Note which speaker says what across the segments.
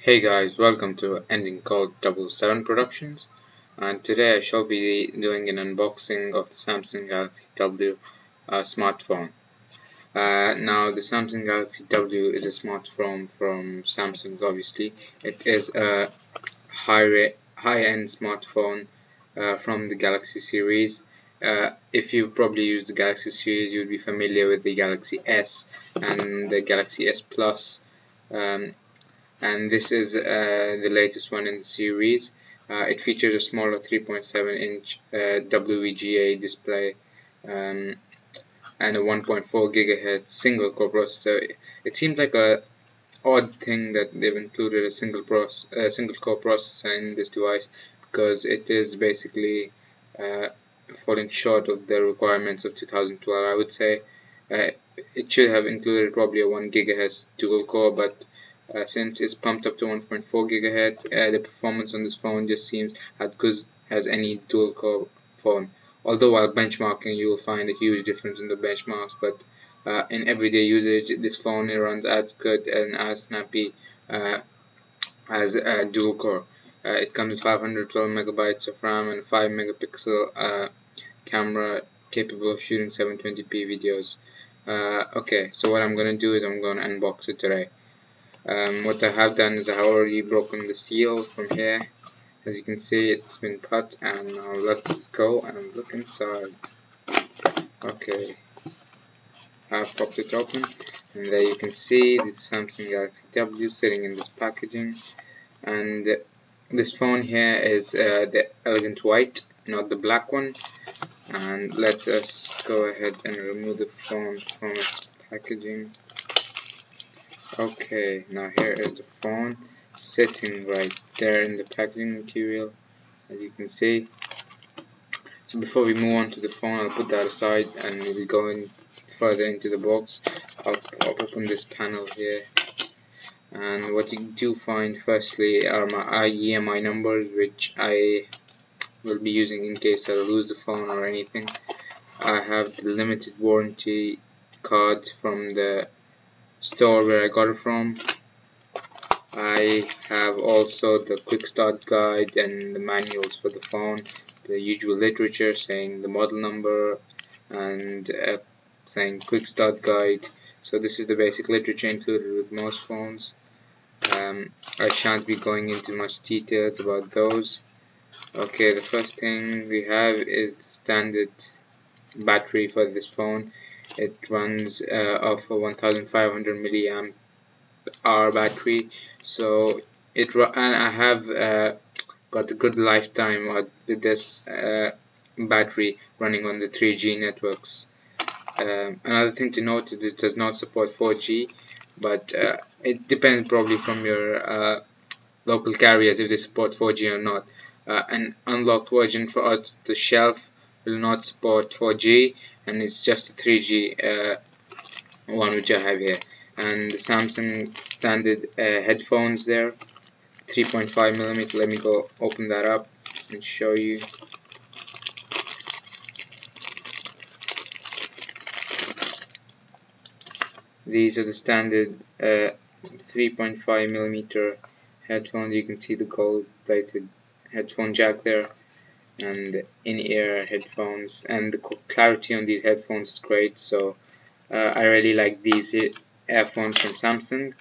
Speaker 1: Hey guys, welcome to Ending Code 77 Productions, and today I shall be doing an unboxing of the Samsung Galaxy W smartphone. Now the Samsung Galaxy W is a smartphone from Samsung. Obviously it is a high-end smartphone from the Galaxy series. If you probably used the Galaxy series, you'll be familiar with the Galaxy S and the Galaxy S Plus. And this is the latest one in the series. It features a smaller 3.7-inch WVGA display and a 1.4 GHz single core processor. It seems like a odd thing that they've included a single core processor in this device, because it is basically falling short of the requirements of 2012. I would say it should have included probably a 1 GHz dual core, but since it's pumped up to 1.4 GHz, the performance on this phone just seems as good as any dual core phone. Although while benchmarking, you will find a huge difference in the benchmarks, but in everyday usage, this phone runs as good and as snappy as a dual core. It comes with 512 megabytes of RAM and a 5 megapixel camera capable of shooting 720p videos. Okay, so what I'm gonna do is I'm gonna unbox it today. What I have done is I have already broken the seal from here. As you can see, it's been cut, and now let's go and look inside. Okay, I've popped it open, and there you can see the Samsung Galaxy W sitting in this packaging. And this phone here is the elegant white, not the black one. And let us go ahead and remove the phone from its packaging. Okay, now here is the phone sitting right there in the packaging material, as you can see. So before we move on to the phone, I'll put that aside and we'll go in further into the box. I'll open this panel here, and what you do find firstly are my EMI numbers, which I will be using in case I lose the phone or anything. I have the limited warranty card from the store where I got it from. I have also the quick start guide and the manuals for the phone, the usual literature saying the model number and saying quick start guide. So this is the basic literature included with most phones. I shan't be going into much details about those. Okay, the first thing we have is the standard battery for this phone. It runs off a 1500 milliamp hour battery, so and I have got a good lifetime with this battery running on the 3G networks. Another thing to note is this does not support 4G, but it depends probably from your local carriers if they support 4G or not. An unlocked version for out the shelf will not support 4G, and it's just a 3G one which I have here. And the Samsung standard headphones there, 3.5mm. Let me go open that up and show you. These are the standard 3.5mm headphones. You can see the gold plated headphone jack there, and the in-ear headphones, and the clarity on these headphones is great. So I really like these earphones from Samsung.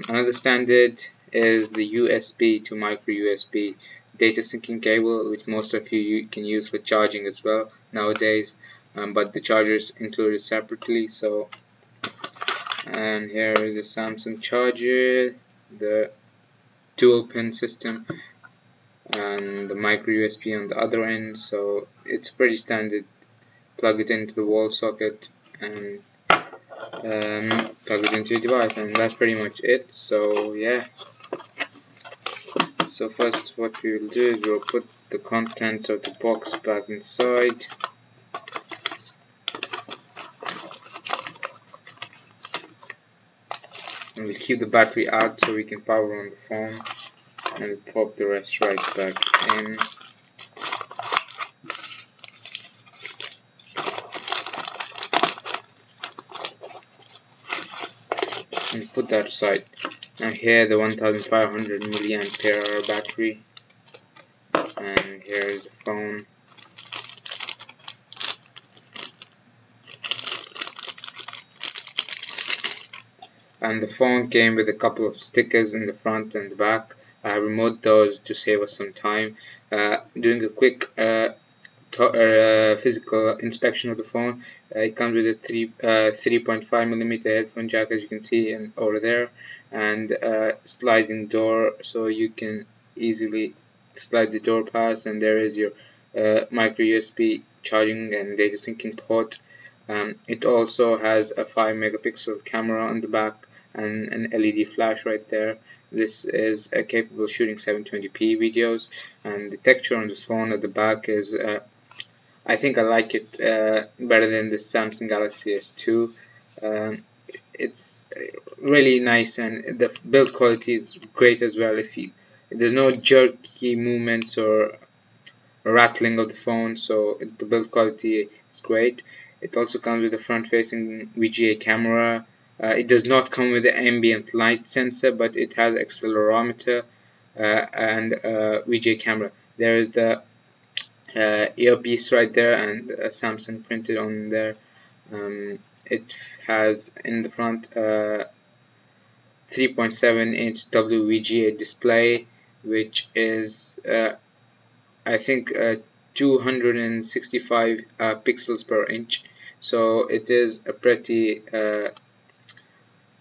Speaker 1: Another standard is the USB to micro USB data syncing cable, which most of you can use for charging as well nowadays, but the charger is included separately. So, and here is the Samsung charger, the dual pin system, and the micro USB on the other end. So it's pretty standard. Plug it into the wall socket and plug it into your device, and that's pretty much it. So yeah, so first what we will do is we'll put the contents of the box back inside. And we'll keep the battery out so we can power on the phone, and we'll pop the rest right back in. And put that aside. And here the 1500 milliampere hour battery, and here's the phone. And the phone came with a couple of stickers in the front and the back. I removed those to save us some time. Doing a quick physical inspection of the phone. It comes with a 3.5mm headphone jack, as you can see over there, and sliding door, so you can easily slide the door past. And there is your micro USB charging and data syncing port. It also has a 5 megapixel camera on the back and an LED flash right there. This is capable of shooting 720p videos, and the texture on this phone at the back is I think I like it better than the Samsung Galaxy S2. It's really nice, and the build quality is great as well. There's no jerky movements or rattling of the phone, so the build quality is great. It also comes with a front-facing WVGA camera. It does not come with the ambient light sensor, but it has accelerometer and WVGA camera. There is the earpiece right there, and Samsung printed on there. It has in the front 3.7-inch WVGA display, which is I think 265 pixels per inch. So it is a pretty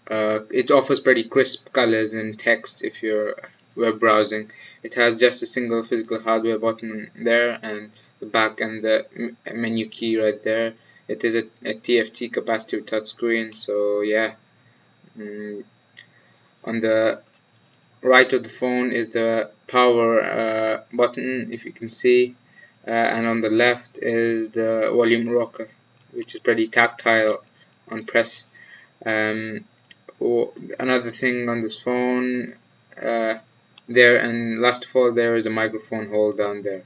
Speaker 1: it offers pretty crisp colors and text if you're web browsing. It has just a single physical hardware button there, and the back and the menu key right there. It is a TFT capacitive touchscreen, so yeah. On the right of the phone is the power button, if you can see, and on the left is the volume rocker, which is pretty tactile on press. Another thing on this phone there, and last of all, there is a microphone hole down there.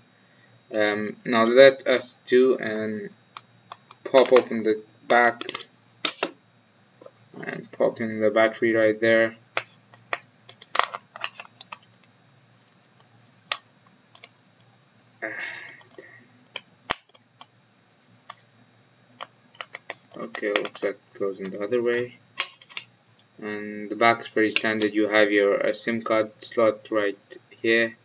Speaker 1: Now let us do and pop open the back and pop in the battery right there. Okay, looks like it goes in the other way. And the back is pretty standard. You have your SIM card slot right here,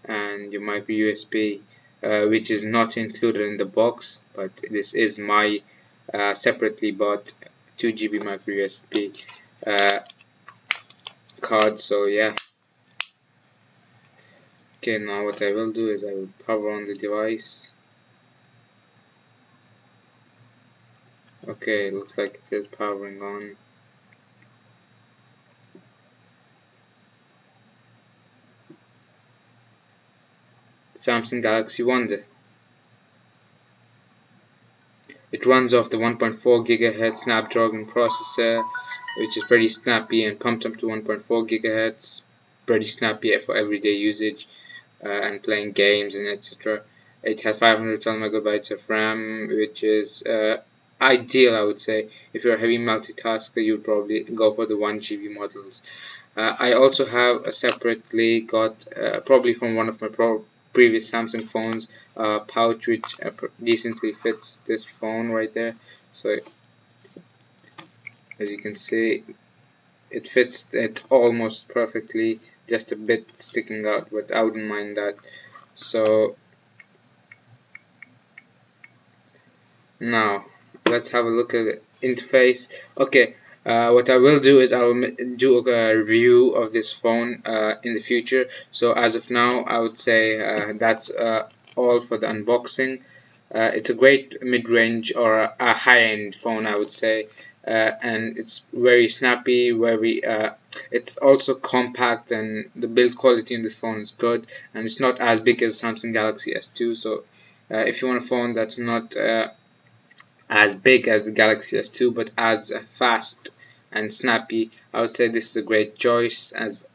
Speaker 1: and your micro USB, which is not included in the box, but this is my separately bought 2GB micro USB card. So yeah. Okay, now what I will do is I will power on the device. Okay, looks like it is powering on. Samsung Galaxy Wonder. It runs off the 1.4 GHz Snapdragon processor, which is pretty snappy and pumped up to 1.4 GHz. Pretty snappy for everyday usage and playing games and etc. It has 512 megabytes of RAM, which is ideal, I would say. If you're a heavy multitasker, you'd probably go for the 1GB models. I also have a separately got, probably from one of my previous Samsung phones, pouch which decently fits this phone right there. So as you can see, it fits it almost perfectly, just a bit sticking out, but I wouldn't mind that. So now let's have a look at the interface. Okay, what I will do is I will do a review of this phone in the future. So as of now, I would say that's all for the unboxing. It's a great mid-range or a high-end phone, I would say, and it's very snappy, very it's also compact, and the build quality in this phone is good, and it's not as big as Samsung Galaxy S2. So if you want a phone that's not as big as the Galaxy S2 but as fast and snappy, I would say this is a great choice. As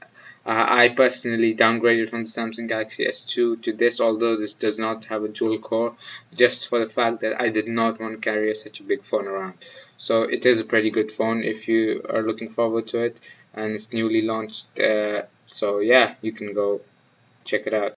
Speaker 1: I personally downgraded from the Samsung Galaxy S2 to this, although this does not have a dual core, just for the fact that I did not want to carry such a big phone around. So it is a pretty good phone if you are looking forward to it. and it's newly launched. So yeah, you can go check it out.